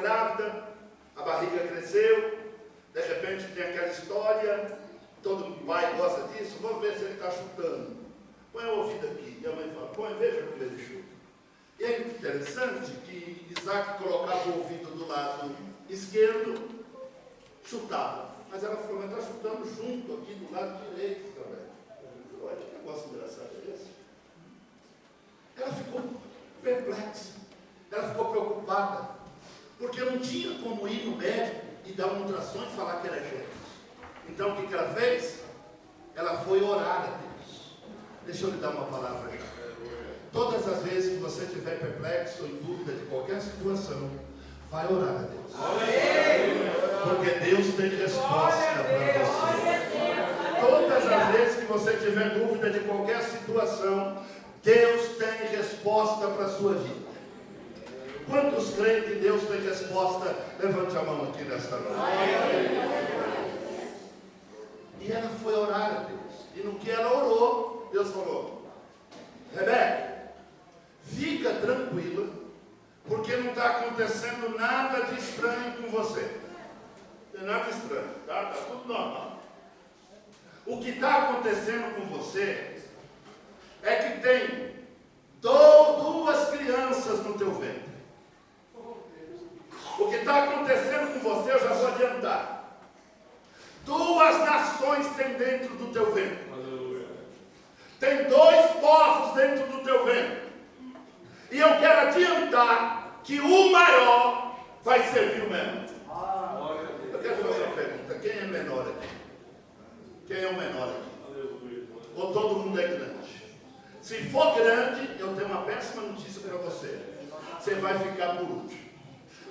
grávida, a barriga cresceu, de repente tem aquela história, todo pai gosta disso, vamos ver se ele está chutando. Põe o ouvido aqui. E a mãe fala, põe, veja como ele chuta. E é interessante que Isaac colocava o ouvido do lado esquerdo, chutava. Mas ela falou, mas está chutando junto aqui do lado direito também. Olha que negócio engraçado é esse. Ela ficou perplexa, ela ficou preocupada, porque não tinha como ir no médico e dar um ultrassom e falar que era gêmeos. Então o que ela fez? Ela foi orar a Deus. Deixa eu lhe dar uma palavra já. Todas as vezes que você estiver perplexo ou em dúvida de qualquer situação, vai orar a Deus. Porque Deus tem resposta para você. Todas as vezes que você tiver dúvida de qualquer situação, Deus tem resposta para a sua vida. Quantos creem que Deus tem resposta? Levante a mão aqui nesta noite. E ela foi orar a Deus. E no que ela orou, Deus falou, Rebeca, fica tranquila, porque não está acontecendo nada de estranho com você. Não tem nada estranho, tá? Está tudo normal. O que está acontecendo com você é que tem duas crianças no teu ventre. O que está acontecendo com você, eu já vou adiantar. 2 nações tem dentro do teu ventre. Tem 2 povos dentro do teu ventre. E eu quero adiantar que o maior vai servir o menor. Eu quero fazer uma pergunta. Quem é menor aqui? Quem é o menor aqui? Ou todo mundo é grande? Se for grande, eu tenho uma péssima notícia para você. Você vai ficar por último.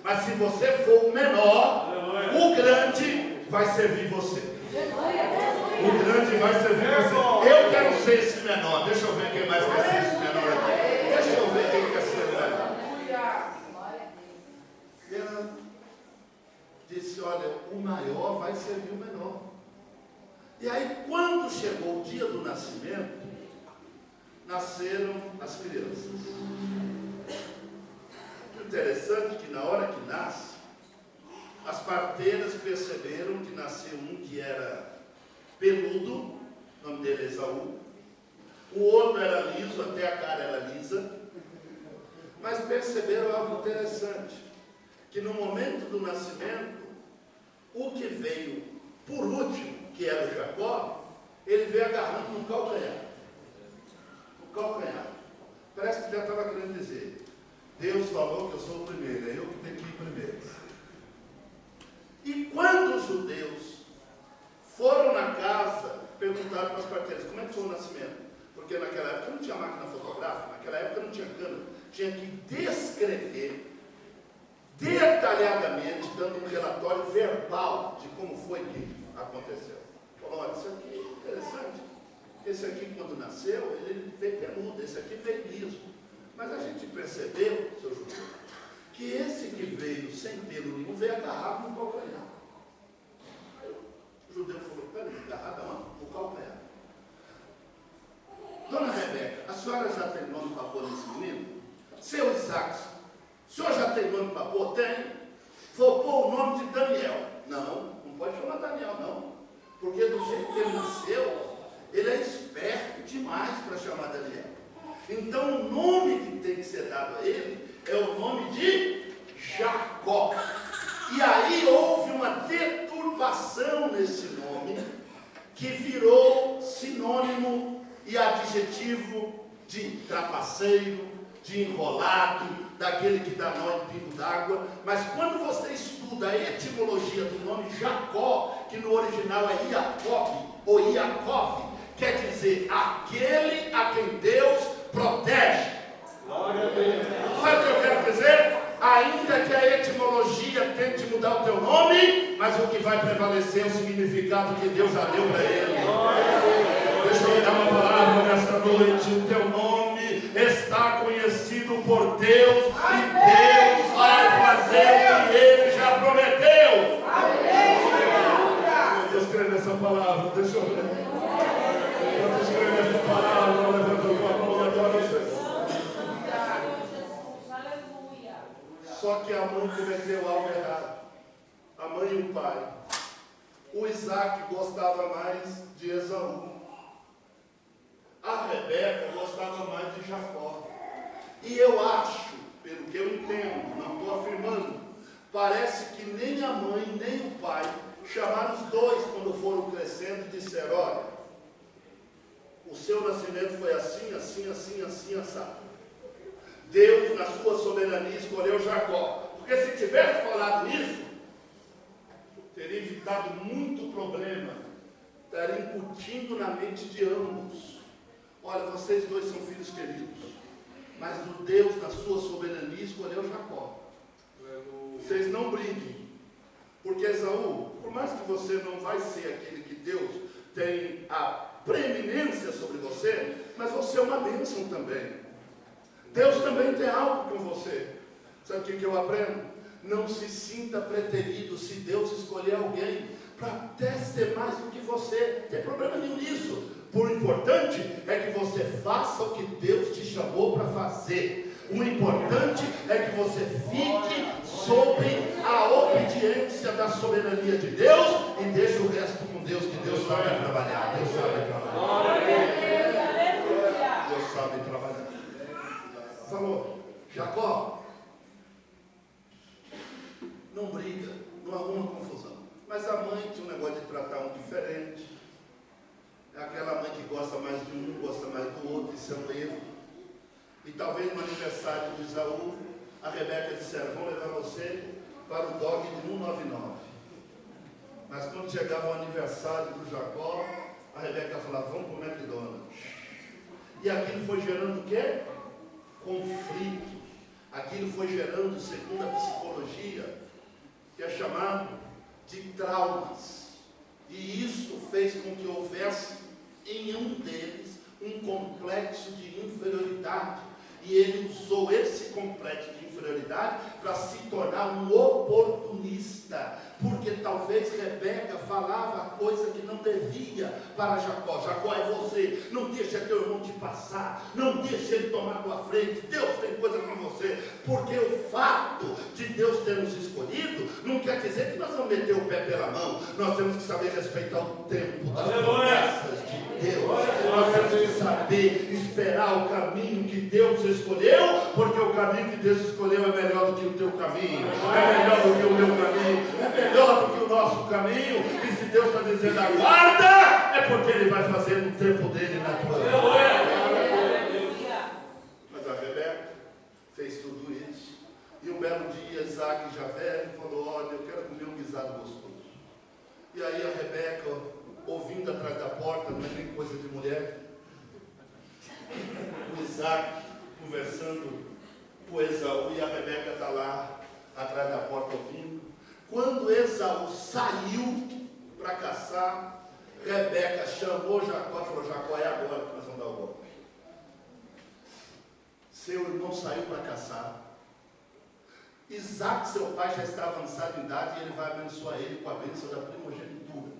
Mas se você for o menor, o grande vai servir você. O grande vai servir você. Eu quero ser esse menor. Deixa eu ver quem mais quer ser esse menor aqui. Deixa eu ver quem quer ser o menor. E ela disse, olha, o maior vai servir o menor. E aí, quando chegou o dia do nascimento, nasceram as crianças. Interessante que na hora que nasce, as parteiras perceberam que nasceu um que era peludo, o nome dele é Esaú, o outro era liso, até a cara era lisa, mas perceberam algo interessante, que no momento do nascimento, o que veio por último, que era o Jacó, ele veio agarrando no calcanhar. No calcanhar. Parece que já estava querendo dizer, Deus falou que eu sou o primeiro, é eu que tenho que ir primeiro. E quando os judeus foram na casa, perguntaram para as parteiras, como é que foi o nascimento? Porque naquela época não tinha máquina fotográfica, naquela época não tinha câmera, tinha que descrever detalhadamente, dando um relatório verbal de como foi que aconteceu. Falou, olha, isso aqui é interessante. Esse aqui, quando nasceu, ele veio peludo, esse aqui veio liso. Mas a gente percebeu, seu judeu, que esse que veio sem pelo nenhum veio agarrado no calcanhar. Aí o judeu falou, peraí, agarrado aonde? No calcanhar. Dona Rebeca, a senhora já tem nome para pôr nesse menino? Seu Isaac, o senhor já tem nome para pôr? Tem. Vou pôr o nome de Daniel. Não, não pode chamar Daniel, não. Porque do jeito que ele nasceu, ele é esperto demais para chamar Daniel. Então o nome que tem que ser dado a ele é o nome de Jacó. E aí houve uma deturpação nesse nome, que virou sinônimo e adjetivo de trapaceiro, de enrolado, daquele que dá nó em pingo d'água. Mas quando você estuda a etimologia do nome Jacó, que no original é Iacob ou Iacov, quer dizer aquele a quem Deus protege. Glória a Deus. Sabe o que eu quero dizer? Ainda que a etimologia tente mudar o teu nome, mas o que vai prevalecer é o significado que Deus já deu para ele. Deixa eu dar uma palavra nesta noite. O teu nome está conhecido por Deus, e Deus vai fazer o que ele já prometeu. Deus crê nessa palavra. Deixa eu ver. Deus crê nessa palavra. Levanta a tua mão e adora o Senhor. Só que a mãe cometeu algo errado. A mãe e o pai. O Isaac gostava mais de Esaú. A Rebeca gostava mais de Jacó. E eu acho, pelo que eu entendo, não estou afirmando, parece que nem a mãe nem o pai chamaram os dois quando foram crescendo e disseram: olha, o seu nascimento foi assim, assim, assim, assim, assado. Deus, na sua soberania, escolheu Jacó. Porque se tivesse falado isso, teria evitado muito problema. Estaria incutindo na mente de ambos: olha, vocês dois são filhos queridos, mas o Deus, na sua soberania, escolheu Jacó. Vocês não briguem, porque Esaú, por mais que você não vai ser aquele que Deus tem a preeminência sobre você, mas você é uma bênção também. Deus também tem algo com você. Sabe o que eu aprendo? Não se sinta preterido se Deus escolher alguém para até ser mais do que você. Não tem problema nenhum nisso. O importante é que você faça o que Deus te chamou para fazer. O importante é que você fique sob a obediência da soberania de Deus e deixe o resto com Deus, que Deus sabe trabalhar. Deus sabe trabalhar. Deus sabe trabalhar. Falou: Jacó, não briga, não arruma confusão. Mas a mãe tinha um negócio de tratar um diferente. É aquela mãe que gosta mais de um, gosta mais do outro, isso é um erro. E talvez no aniversário de Esaú, a Rebeca disseram: vamos levar você para o dog de 199. Mas quando chegava o aniversário do Jacó, a Rebeca falava: vamos para o McDonald's. E aquilo foi gerando o quê? Conflito. Aquilo foi gerando, segundo a psicologia, que é chamado de traumas. E isso fez com que houvesse em um deles um complexo de inferioridade. E ele usou esse complexo de inferioridade para se tornar um oportunista. Porque talvez Rebeca falava coisa que não devia para Jacó. Jacó, é você, não deixa teu irmão te passar, não deixa ele tomar tua frente, Deus tem coisa com você. Porque o fato de Deus ter nos escolhido não quer dizer que nós vamos meter o pé pela mão. Nós temos que saber respeitar o tempo das promessas de Deus. Nós temos que saber esperar o caminho que Deus escolheu, porque o caminho que Deus escolheu é melhor do que o teu caminho, é melhor do que o meu caminho, é melhor do que o nosso caminho. E se Deus está dizendo aguarda, é porque Ele vai fazer no tempo dele na tua vida. Mas a Rebeca fez tudo isso. E um belo dia, Isaac já velho falou: olha, eu quero comer um guisado gostoso. E aí a Rebeca, ouvindo atrás da porta, não é nem coisa de mulher, o Isaac conversando com Esaú, e a Rebeca está lá atrás da porta ouvindo. Quando Esaú saiu para caçar, Rebeca chamou Jacó e falou: Jacó, é agora que nós vamos dar o golpe. Seu irmão saiu para caçar. Isaac, seu pai, já está avançado em idade, e ele vai abençoar ele com a bênção da primogenitura.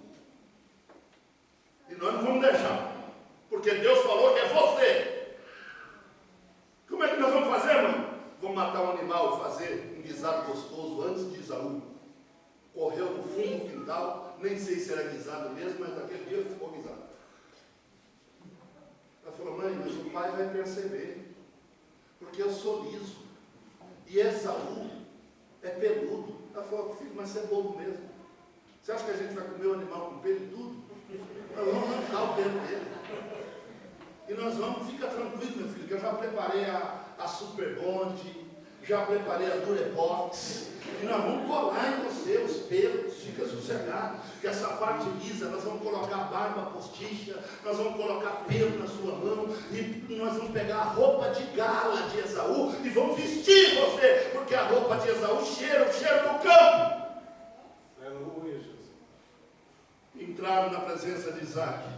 E nós não vamos deixar, porque Deus falou que é você. Como é que nós vamos fazer, mãe? Vamos matar um animal e fazer um guisado gostoso antes de Esaú. Correu no fundo do quintal, nem sei se era guisado mesmo, mas naquele dia ficou guisado. Ela falou: mãe, mas o pai vai perceber, porque eu sou liso, e Esaú é peludo. Ela falou: filho, mas você é bobo mesmo. Você acha que a gente vai comer o animal com pelo e tudo? Nós vamos arrancar o pelo dele. E nós vamos, fica tranquilo, meu filho, que eu já preparei a Super Bond, já preparei a Durepox, e nós vamos colar em você os pelos, fica sossegado, que essa parte lisa, nós vamos colocar barba postiça, nós vamos colocar pelo na sua mão, e nós vamos pegar a roupa de gala de Esaú, e vamos vestir você, porque a roupa de Esaú cheira o cheiro do campo. Aleluia, Jesus. Entraram na presença de Isaac.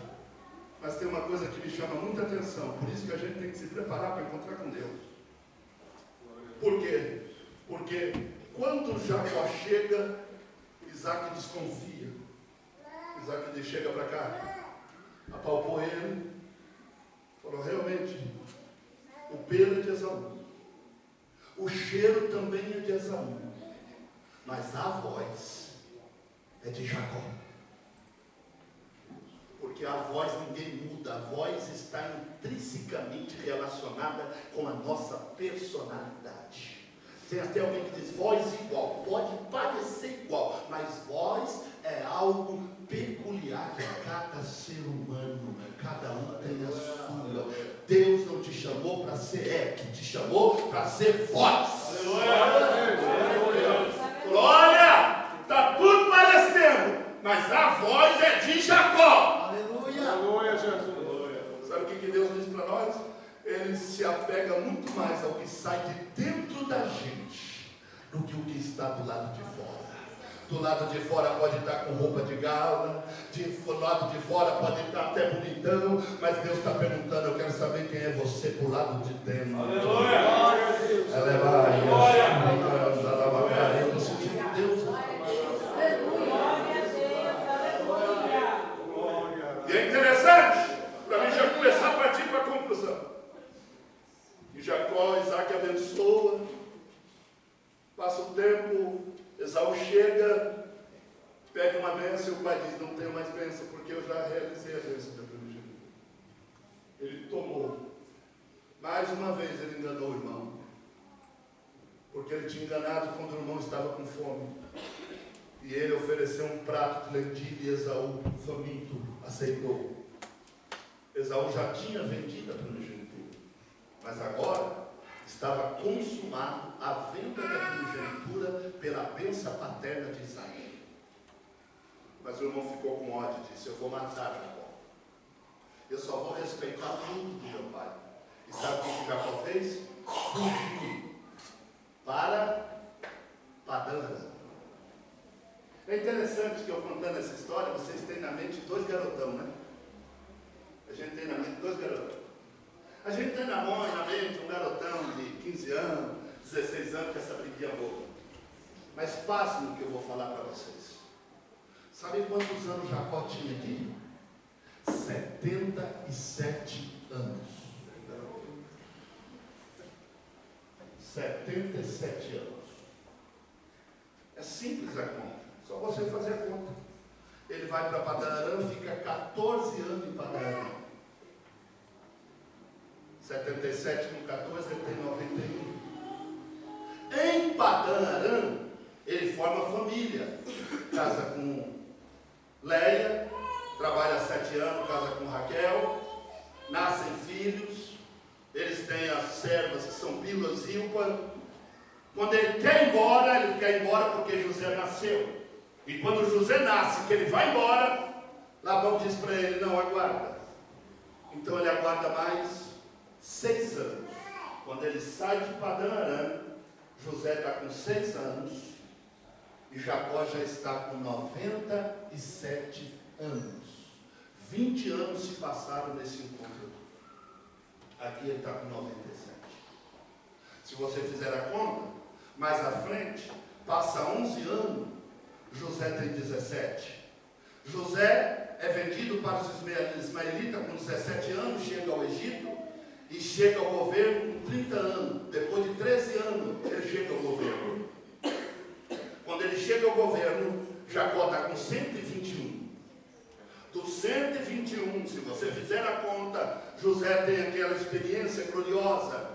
Mas tem uma coisa que me chama muita atenção, por isso que a gente tem que se preparar para encontrar com Deus. Por quê? Porque quando Jacó chega, Isaac desconfia. Isaac chega para cá, apalpou ele, falou: realmente, o pelo é de Esaú. O cheiro também é de Esaú, mas a voz é de Jacó. Porque a voz ninguém muda, a voz está intrinsecamente relacionada com a nossa personalidade. Tem até alguém que diz voz igual, pode parecer igual, mas voz é algo peculiar de cada ser humano, cada um tem a sua. Deus não te chamou para ser te chamou para ser voz. Glória! Está tudo parecendo, mas a voz é de Jacó. Aleluia, Jesus. Sabe o que Deus diz para nós? Ele se apega muito mais ao que sai de dentro da gente do que o que está do lado de fora. Do lado de fora pode estar com roupa de gala, do lado de fora pode estar até bonitão, mas Deus está perguntando, eu quero saber quem é você do lado de dentro. Aleluia! Eu estou sentindo Deus. E é interessante, para mim já começar a partir para a conclusão. E Jacó, Isaac abençoa, passa o tempo, Esaú chega, pega uma bênção e o pai diz, não tenho mais bênção, porque eu já realizei a bênção da primogênita. Ele tomou. Mais uma vez ele enganou o irmão, porque ele tinha enganado quando o irmão estava com fome. E ele ofereceu um prato de lentilha e Esaú, faminto, aceitou. Esaú já tinha vendido a primogenitura, mas agora estava consumado a venda da primogenitura pela bênção paterna de Isaac. Mas o irmão ficou com ódio e disse, eu vou matar Jacó. Eu só vou respeitar tudo do meu pai. E sabe o que Jacó fez? Fugiu para Padã Arã. É interessante que eu contando essa história, vocês têm na mente dois garotão, né? A gente tem na mente dois garotão. A gente tem na mente um garotão de 15 anos, 16 anos, com essa briguinha boa. Mas passe no que eu vou falar para vocês. Sabe quantos anos Jacó tinha aqui? 77 anos. 77 anos. É simples a conta. Só você fazer a conta. Ele vai para Padã Arã, fica 14 anos em Padã Arã. 77 com 14, ele tem 91. Em Padã Arã, ele forma família. Casa com Leia, trabalha 7 anos, casa com Raquel, nascem filhos, eles têm as servas que são Bilhá e Zilpa. Quando ele quer ir embora, ele quer ir embora porque José nasceu. E quando José nasce, que ele vai embora, Labão diz para ele, não, aguarda. Então ele aguarda mais 6 anos. Quando ele sai de Padã Arã, José está com 6 anos e Jacó já está com 97 anos. 20 anos se passaram nesse encontro. Aqui ele está com 97. Se você fizer a conta, mais à frente, passa 11 anos, José tem 17. José é vendido para os ismaelitas com 17 anos, chega ao Egito e chega ao governo com 30 anos. Depois de 13 anos, ele chega ao governo. Quando ele chega ao governo, Jacó está com 121. Dos 121, se você fizer a conta, José tem aquela experiência gloriosa.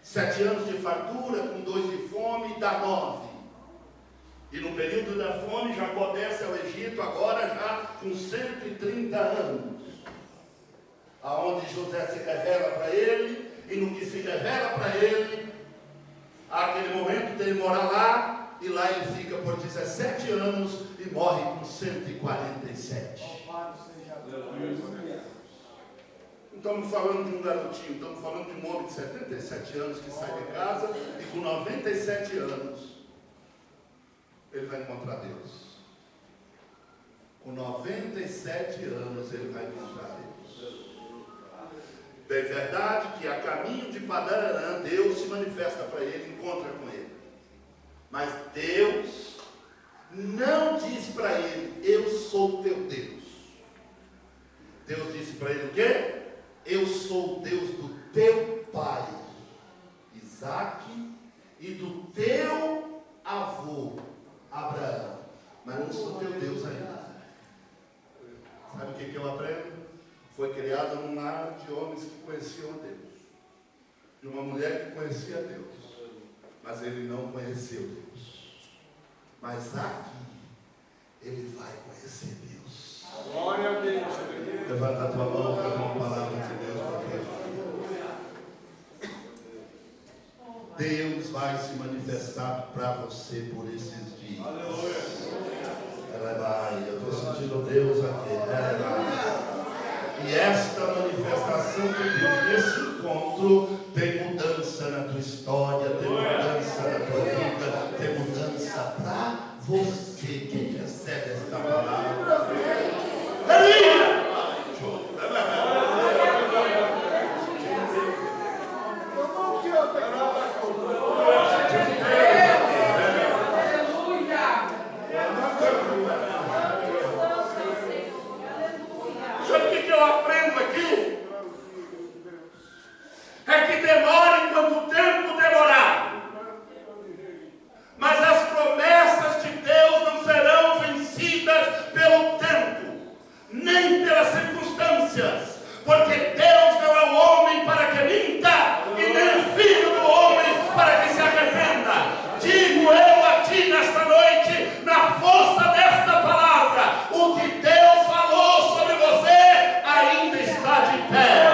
7 anos de fartura, com 2 de fome, dá 9. E no período da fome, Jacó desce ao Egito, agora já com 130 anos. Aonde José se revela para ele, e no que se revela para ele, há aquele momento dele morar lá, e lá ele fica por 17 anos e morre com 147. Não estamos falando de um garotinho, estamos falando de um homem de 77 anos que sai de casa e com 97 anos ele vai encontrar Deus. Com 97 anos ele vai encontrar Deus. É verdade que a caminho de Padã Arã, Deus se manifesta para ele, encontra com ele. Mas Deus não diz para ele, eu sou teu Deus. Deus disse para ele o quê? Eu sou o Deus do teu pai, Isaac, conhecia Deus, mas ele não conheceu Deus. Mas aqui, ele vai conhecer Deus. Glória a Deus. Levanta a tua mão para uma palavra de Deus para Deus vai se manifestar para você por esses dias. Eu estou sentindo Deus aqui. E esta manifestação de Deus, nesse encontro, tem mudança na tua história, tem mudança na tua vida, tem mudança para você. Quem recebe esta palavra? Aleluia! Sabe o que eu aprendo aqui? É que demora enquanto o tempo demorar. Mas as promessas de Deus não serão vencidas pelo tempo, nem pelas circunstâncias. Porque Deus não é o homem para que minta, e nem o filho do homem para que se arrependa. Digo eu a ti nesta noite, na força desta palavra, o que Deus falou sobre você ainda está de pé.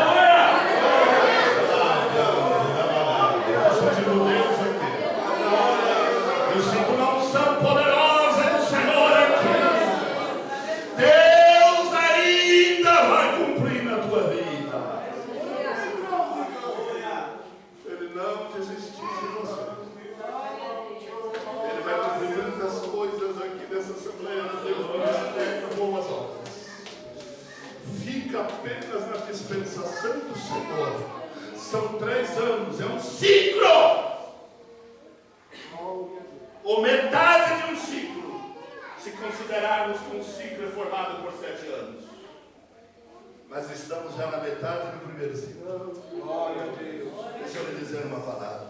Eu sinto uma unção poderosa do Senhor aqui. Deus ainda vai cumprir na tua vida. Ele não desistiu de você. Ele vai cumprir muitas coisas aqui nessa Assembleia de Deus. Boas obras. Fica apenas na dispensação do Senhor. São 3 anos, é um ciclo. Ou metade de um ciclo, se considerarmos que um ciclo é formado por 7 anos. Mas estamos já na metade do primeiro ciclo. Glória a Deus. Deixa eu lhe dizer uma palavra.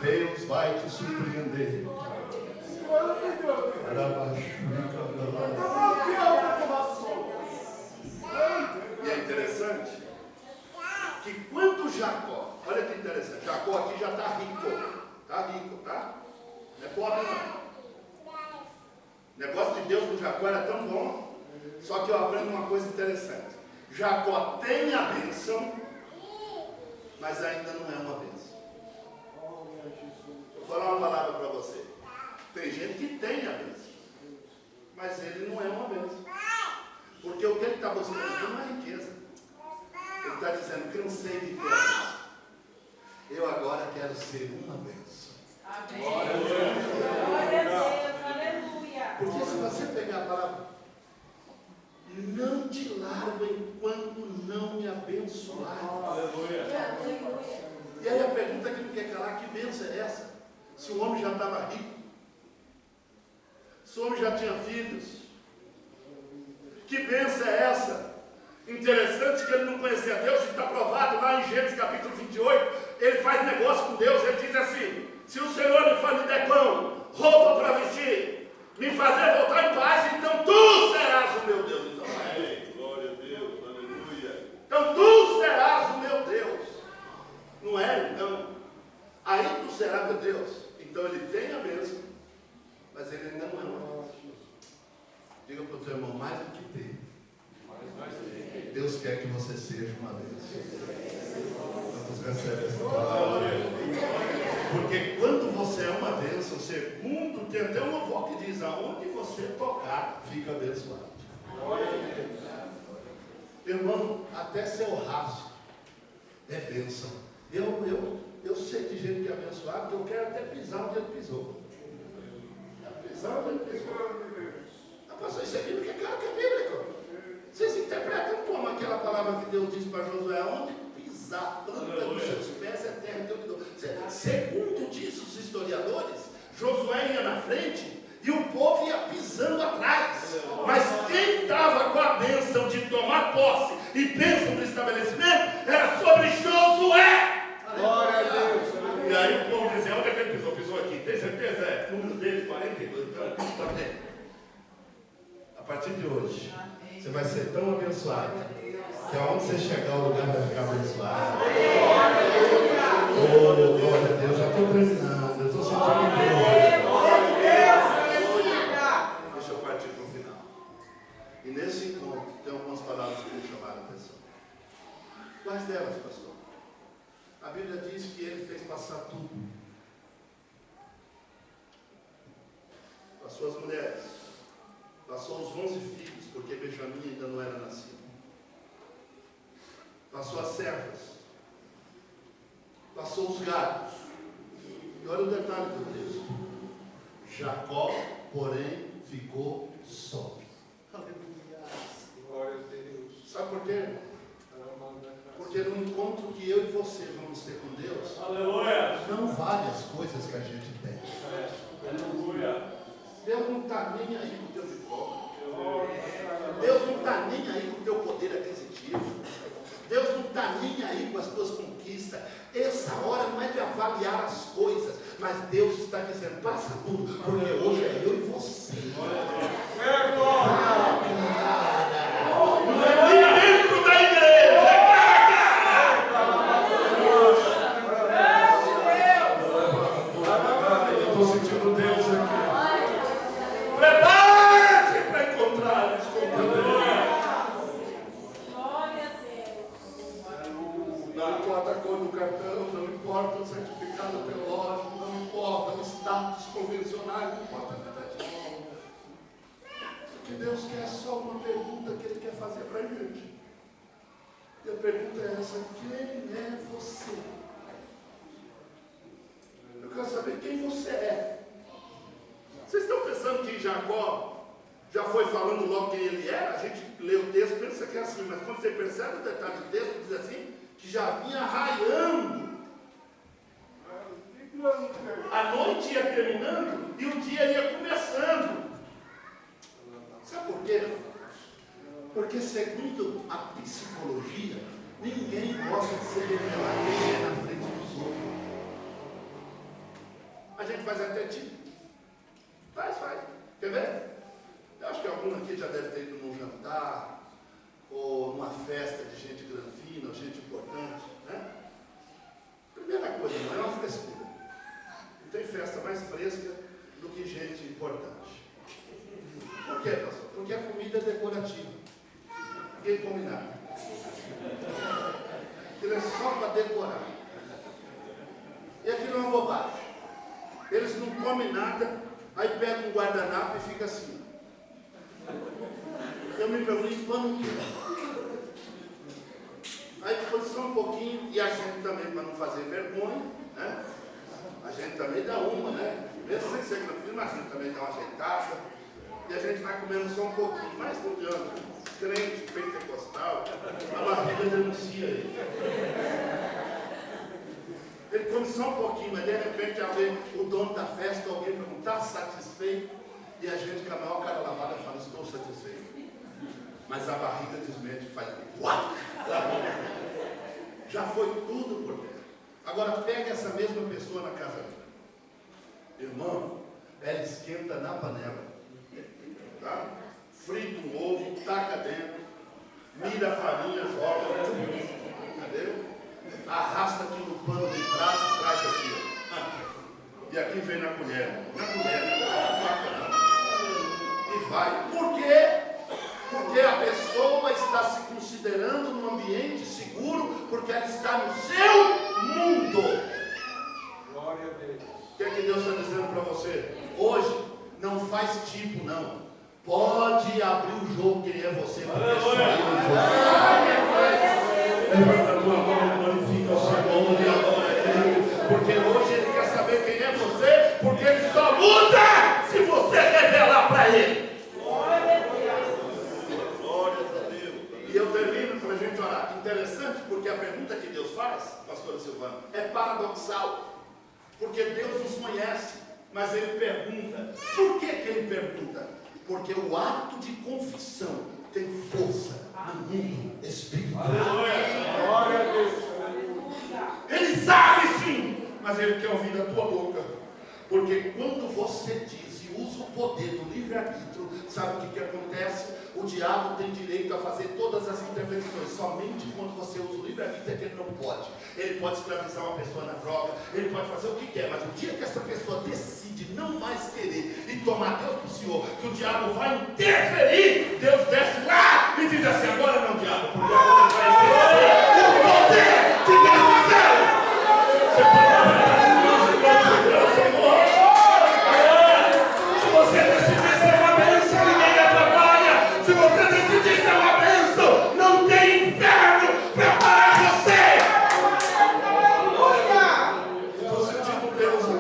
Deus vai te surpreender. E é interessante que quando Jacó, olha que interessante, Jacó aqui já está rico. Está rico, tá? Não é pobre não. O negócio de Deus com Jacó era tão bom. Só que eu aprendo uma coisa interessante. Jacó tem a bênção, mas ainda não é uma bênção. Vou falar uma palavra para você. Tem gente que tem a bênção, mas ele não é uma bênção. Porque o que ele está buscando aqui não é riqueza. Ele está dizendo, cansei de ter a bênção. Eu agora quero ser uma bênção. Amém. Glória a Deus. Aleluia. Porque se você pegar a palavra, não te largo enquanto não me abençoar. Aleluia. E aí a pergunta que não quer calar, que bênção é essa? Se o homem já estava rico, se o homem já tinha filhos, que bênção é essa? Interessante que ele não conhecia Deus, e está provado lá em Gênesis capítulo 28, ele faz negócio com Deus, ele diz assim, se o Senhor me der pão, roupa para vestir, me fazer voltar em paz, então tu serás o meu Deus. Então, glória a Deus, aleluia. Então tu serás o meu Deus. Não é? Então, aí tu serás meu Deus. Então ele tem a bênção, mas ele ainda não é uma bênção. Diga para o teu irmão, mais do que ter. Deus quer que você seja uma bênção. Quantos recebem essa palavra? Porque quando você é uma bênção, segundo, tem até uma avó que diz, aonde você tocar, fica abençoado. Irmão, até seu rastro é bênção. Eu sei de gente que é abençoado, que eu quero até pisar onde ele pisou. Pisar onde ele pisou. Pastor, isso é bíblico, é claro que é bíblico. Vocês interpretam como aquela palavra que Deus disse para Josué, onde pisar a planta dos seus pés é terra que eu te dou. Segundo diz os historiadores, Josué ia na frente e o povo ia pisando atrás. Mas quem estava com a bênção de tomar posse e bênção do estabelecimento era sobre Josué. Glória a Deus. E aí o povo dizia, onde é que ele pisou? Pisou aqui. Tem certeza? É. Número dele, 42. A partir de hoje, você vai ser tão abençoado que aonde você chegar, o lugar vai ficar abençoado. glória a Deus, já estou terminando, eu estou sentindo Deus. Deixa eu partir para o final. E nesse encontro, tem algumas palavras que me chamaram a atenção. Quais delas, pastor? A Bíblia diz que ele fez passar tudo. Passou as mulheres. Passou os 11 filhos, porque Benjamim ainda não era nascido. Passou as servas. Passou os gados. E olha o detalhe do texto. Jacó, porém, ficou só. Aleluia. Glória a Deus. Sabe por quê? Porque no encontro que eu e você vamos ter com Deus, Aleluia. não vale as coisas que a gente tem. Aleluia. Deus não está nem aí com o teu diploma. Deus não está nem aí com o teu poder aquisitivo. Deus não está nem aí com as tuas conquistas. Essa hora não é de avaliar as coisas, mas Deus está dizendo, passa tudo, porque hoje é eu e você. Não é nem dentro da igreja. Eu estou sentindo Deus aqui. Prepare-se para encontrar esse conteúdo. Não importa a cor do cartão, não importa o certificado teológico, não importa o status convencional, não importa nada disso. O que Deus quer é só uma pergunta que Ele quer fazer para a igreja. E a pergunta é essa: quem é você? Eu quero saber quem você é. Vocês estão pensando que Jacó já foi falando logo quem ele era? A gente lê o texto e pensa que é assim, mas quando você percebe o detalhe do texto, diz assim, que já vinha raiando. A noite ia terminando e o dia ia começando. Sabe por quê? Porque segundo a psicologia, ninguém gosta de ser revelado na frente dos outros. A gente faz até tipo. Faz. Quer ver? Eu acho que algum aqui já deve ter ido num jantar, ou numa festa de gente granfina, ou gente importante, né? Primeira coisa, não é uma frescura. Não tem festa mais fresca do que gente importante. Por quê, pastor? Porque a comida é decorativa. Ninguém come nada. Aquilo é só para decorar. E aquilo é uma bobagem. Eles não comem nada, aí pegam um guardanapo e fica assim. Eu me pergunto, quando o quê? Aí depois só um pouquinho, e a gente também, para não fazer vergonha, né? A gente também dá uma, né? Mesmo sem ser granfino, mas a gente também dá uma ajeitada. E a gente vai comendo só um pouquinho, mas não adianta. Crente, pentecostal, a barriga denuncia ele. Ele come só um pouquinho, mas de repente alguém, o dono da festa, alguém pergunta, está satisfeito? E a gente com a maior cara lavada fala, estou satisfeito. Mas a barriga desmente e faz, what? Já foi tudo por dentro. Agora pega essa mesma pessoa na casa dela. Irmão, ela esquenta na panela. Tá? Frita um ovo, taca dentro, mira a farinha, joga. Entendeu? Arrasta aqui no pano de prato e traz aqui. E aqui vem na colher. Na colher, não na faca não. E vai. Por quê? Porque a pessoa está se considerando num ambiente seguro, porque ela está no seu mundo. Glória a Deus. O que é que Deus está dizendo para você? Hoje, não faz tipo não. Pode abrir o jogo quem é você. Levanta a tua mão, glorifica o Senhor e adora Ele. Porque hoje Ele quer saber quem é você, porque Ele só muda se você revelar para Ele. Glória a Deus. E eu termino para a gente orar. Interessante, porque a pergunta que Deus faz, pastora Silvana, é paradoxal. Porque Deus nos conhece, mas Ele pergunta. Por que Ele pergunta? Porque o ato de confissão tem força no mundo espiritual. Glória a Deus. Ele sabe sim, mas Ele quer ouvir da tua boca. Porque quando você diz e usa o poder do livre-arbítrio, sabe o que acontece? O diabo tem direito a fazer todas as intervenções. Somente quando você usa o livre-arbítrio é que ele não pode. Ele pode escravizar uma pessoa na droga, ele pode fazer o que quer, mas o dia que essa pessoa decide não mais querer e tomar Deus para o Senhor, que o diabo vai interferir, Deus desce lá e diz assim: agora não, diabo, porque agora vai exercer o poder que Deus fizer. Você se você decidir ser uma bênção, ninguém atrapalha. Se você decidir ser uma bênção, não tem inferno para parar você. Estou sentindo Deus aqui.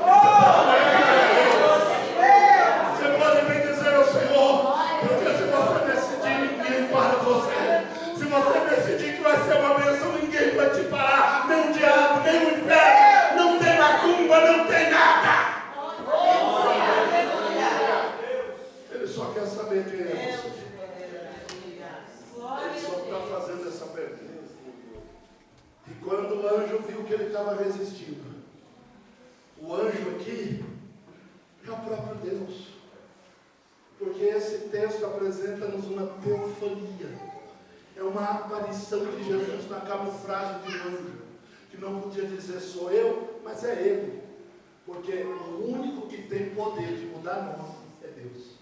Você pode bem dizer ao Senhor, porque se você decidir, ninguém para você. Se você decidir que vai ser uma bênção, ninguém vai te parar. Nem o diabo, nem o inferno. Não tem macumba, não tem nada. Ele só quer saber quem é você. Ele só está fazendo essa pergunta. E quando o anjo viu que ele estava resistindo, o anjo aqui é o próprio Deus. Porque esse texto apresenta-nos uma teofania. É uma aparição de Jesus na camuflagem de um anjo, que não podia dizer sou eu, mas é ele. Porque o único que tem poder de mudar nome é Deus.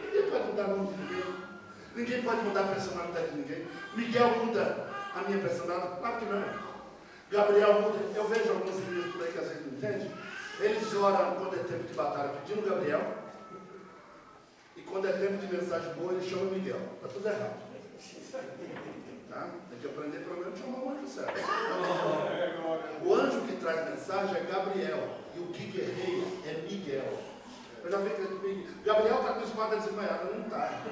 Ninguém pode mudar nome de ninguém. Ninguém pode mudar a personalidade de ninguém. Miguel muda a minha personalidade? Claro que não. Gabriel muda. Eu vejo algumas igrejas por aí que às vezes não entendem. Eles oram quando é tempo de batalha pedindo Gabriel. E quando é tempo de mensagem boa, eles chamam Miguel. Está tudo errado. Tá? Tem que aprender pelo menos a chamar o anjo certo. O anjo que traz mensagem é Gabriel. E o que guerreia é Miguel. Eu já vi que Gabriel está com espada desembanhada. Não está.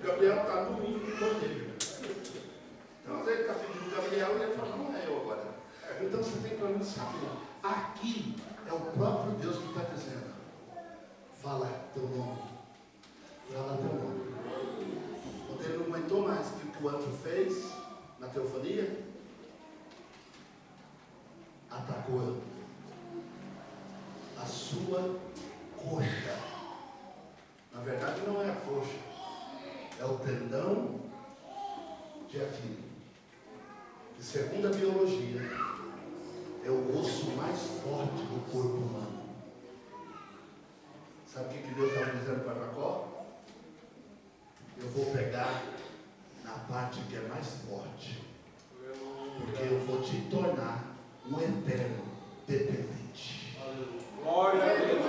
Gabriel está no mínimo de poder. Então, às vezes ele está pedindo Gabriel e ele fala: não é eu agora. Então você tem para mim saber. Aqui é o próprio Deus que está dizendo: fala teu nome. Fala teu nome. Quando ele não aguentou mais que o que o anjo fez na teofania, atacou a sua coxa. Na verdade não é a coxa, é o tendão de Aquiles, que segundo a biologia é o osso mais forte do corpo humano. Sabe o que Deus estava dizendo para Jacó? Eu vou pegar na parte que é mais forte, porque eu vou te tornar um eterno dependente. Glória a Deus.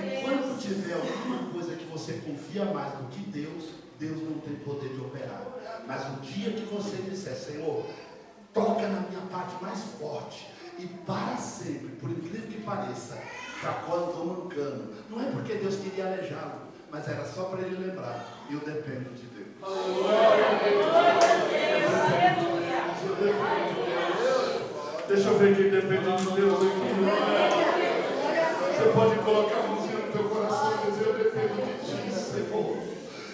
Enquanto tiver alguma coisa que você confia mais do que Deus, Deus não tem poder de operar. Mas o dia que você disser: Senhor, toca na minha parte mais forte, e para sempre, por incrível que pareça, Jacó andou mancando. Não é porque Deus queria aleijá-lo, mas era só para ele lembrar: eu dependo de Deus. Deixa eu ver quem depende de Deus aqui. Você pode colocar a mãozinha no teu coração e dizer: eu dependo de ti, Senhor.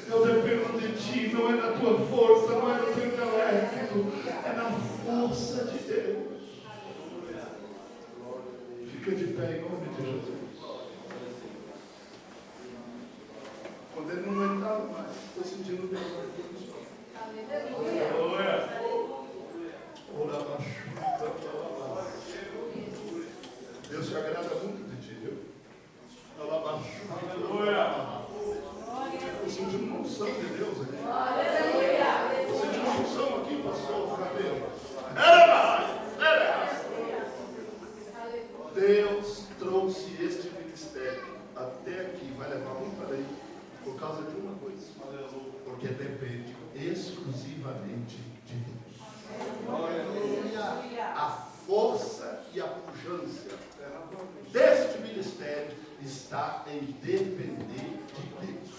Eu dependo de ti, não é na tua força, não é no teu intelecto, é na força de Deus. Fica de pé em nome de Jesus. Quando ele não aguentava mais, estou sentindo bem. Aleluia. Deus se agrada muito de ti, viu? Aleluia. Estou sentindo uma unção de Deus aqui. Estou sentindo uma unção aqui, pastor Cabelo. Deus trouxe este ministério até aqui, vai levar muito além, por causa de uma coisa: porque depende exclusivamente de Deus. A força e a pujança deste ministério está em depender de Deus.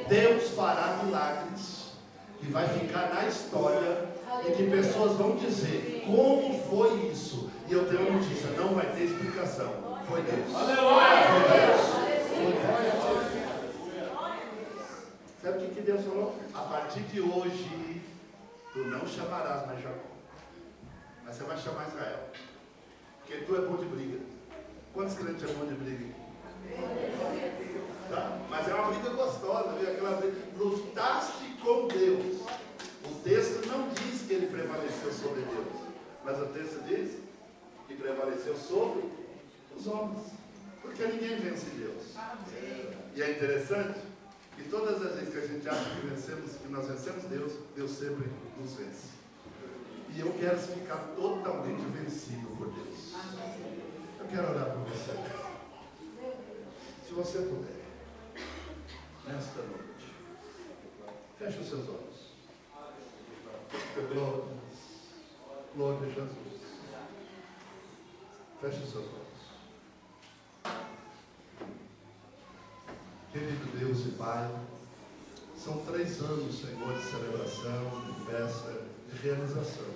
Deus fará milagres que vai ficar na história e que pessoas vão dizer: como foi isso? E eu tenho uma notícia: não vai ter explicação. Foi Deus. Foi Deus. Sabe o que Deus falou? A partir de hoje, tu não chamarás mais Jacó, mas você vai chamar Israel, porque tu é bom de briga. Quantos crentes é bom de briga? Tá? Mas é uma briga gostosa, viu? Aquela briga. Lutaste com Deus. O texto não diz que ele prevaleceu sobre Deus, mas o texto diz que prevaleceu sobre os homens. Porque ninguém vence Deus. E é interessante que todas as vezes que a gente acha que nós vencemos Deus, Deus sempre nos vence. E eu quero ficar totalmente vencido por Deus. Eu quero orar por você. Se você puder, nesta noite, feche os seus olhos. Glória a Jesus. Feche os seus olhos. Querido Deus e Pai, são 3 anos, Senhor, de celebração, de festa, de realização.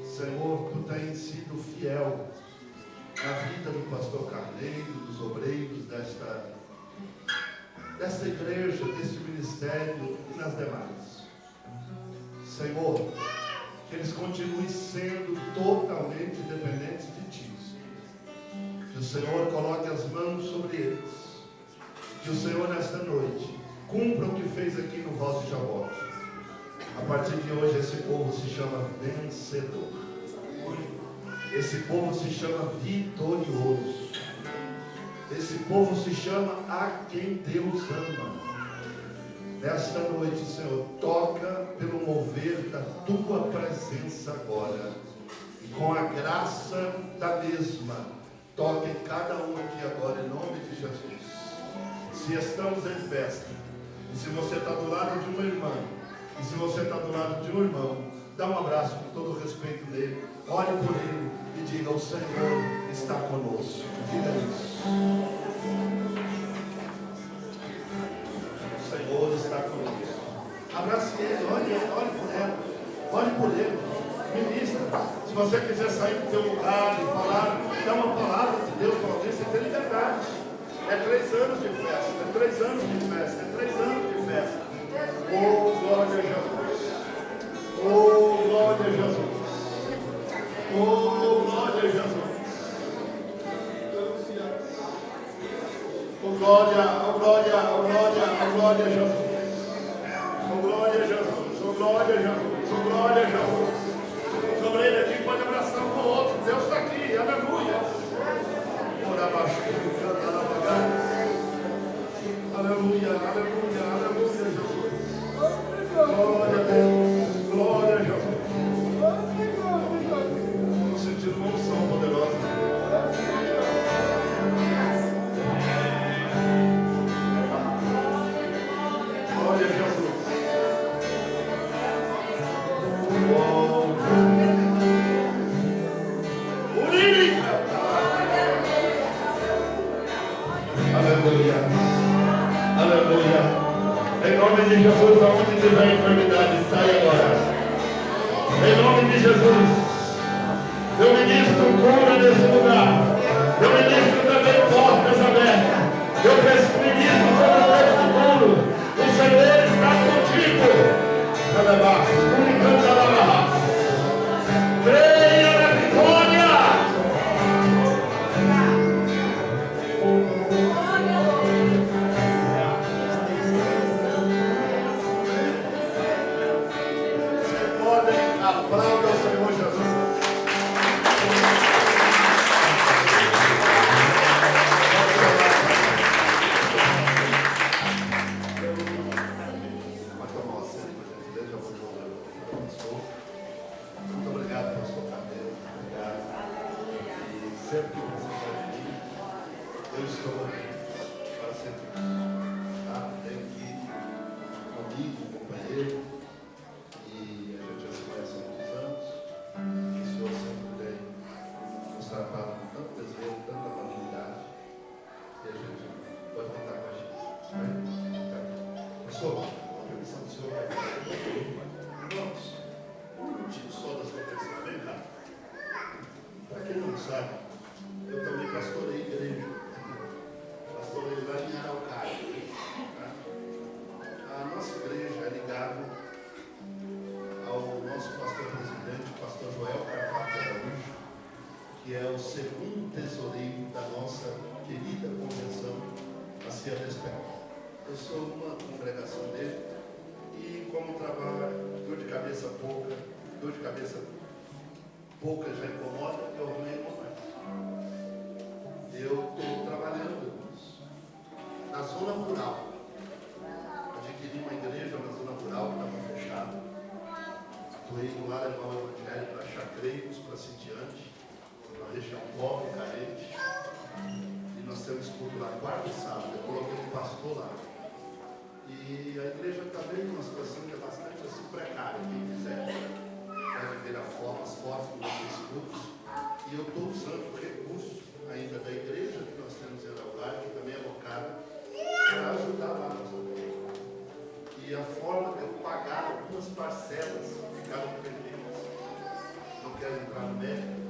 Senhor, Tu tens sido fiel na vida do pastor Carneiro, dos obreiros desta igreja, deste ministério e nas demais. Senhor, que eles continuem sendo totalmente dependentes de Ti. Que o Senhor coloque as mãos sobre eles. Que o Senhor, nesta noite, cumpra o que fez aqui no Val de Jaboque. A partir de hoje, esse povo se chama vencedor. Esse povo se chama vitorioso. Esse povo se chama a quem Deus ama. Nesta noite, Senhor, toca pelo mover da Tua presença agora. E com a graça da mesma, toca em cada um aqui agora, em nome de Jesus. Se estamos em festa, e se você está do lado de uma irmã, e se você está do lado de um irmão, dá um abraço com todo o respeito dele, olhe por ele e diga: o Senhor está conosco. Diga isso. O Senhor está conosco. Abrace ele, olhe por ela, olhe por ele, ministra. Se você quiser sair do seu lugar e falar, dá uma palavra de Deus para alguém, você tem liberdade. É 3 anos de festa, é 3 anos de festa, é 3 anos de festa. Oh, glória a Jesus. Oh, glória a Jesus. Oh, glória a Jesus. Oh, glória, oh, glória, oh, glória, oh, glória a Jesus. Oh, glória a Jesus, oh, glória a Jesus, oh, glória a Jesus. Sobre ele aqui pode abraçar um com o outro. Deus está aqui, aleluia. Ora abaixo, canta na bagagem. Aleluia, aleluia, aleluia, Jesus. Glória a Deus, glória a Jesus. Estou sentindo uma unção poderosa. Glória a Jesus. Aleluia, aleluia. Em nome de Jesus, aonde tiver enfermidade, sai agora. Em nome de Jesus, eu ministro cura nesse lugar. Eu ministro também portas abertas. Eu ministro sobre o teu futuro. O Senhor está contigo. Creia na vitória. Aplauda o Senhor Jesus. Muito obrigado, pastor Carneiro. Obrigado. E sempre que precisar de mim, eu estou aqui para sempre. Tá? Tenho aqui um amigo, um companheiro. E a gente já se conhece há muitos anos. E o Senhor sempre tem nos tratado com tanto desejo, tanta amabilidade. E a gente pode contar com a gente. Pastor, com a permissão do Senhor, vai ficar. Irmãos, um minutinho só da sua atenção. Vem cá. Para quem não sabe, eu também pastorei igreja. que é o segundo tesoureiro da nossa querida convenção a se respeito. Eu sou uma congregação dele e como trabalho, dor de cabeça pouca já incomoda, eu arrumei uma mais. Eu estou trabalhando, irmãos, na zona rural. Adquiri uma igreja na zona rural que estava fechada. Estou indo lá levar o evangelho para Chacreiros, para Sitiante, uma região pobre, carente. E nós temos culto lá quarta e sábado. Eu coloquei um pastor lá. E a igreja está bem numa situação que é bastante assim, precária. Quem quiser pode ver as fotos no Facebook. E eu estou usando o recurso ainda da igreja que nós temos em Araucária, que também é locada, para ajudar lá nas igrejas. E a forma de eu pagar algumas parcelas ficaram perdidas. Não quero entrar no mérito,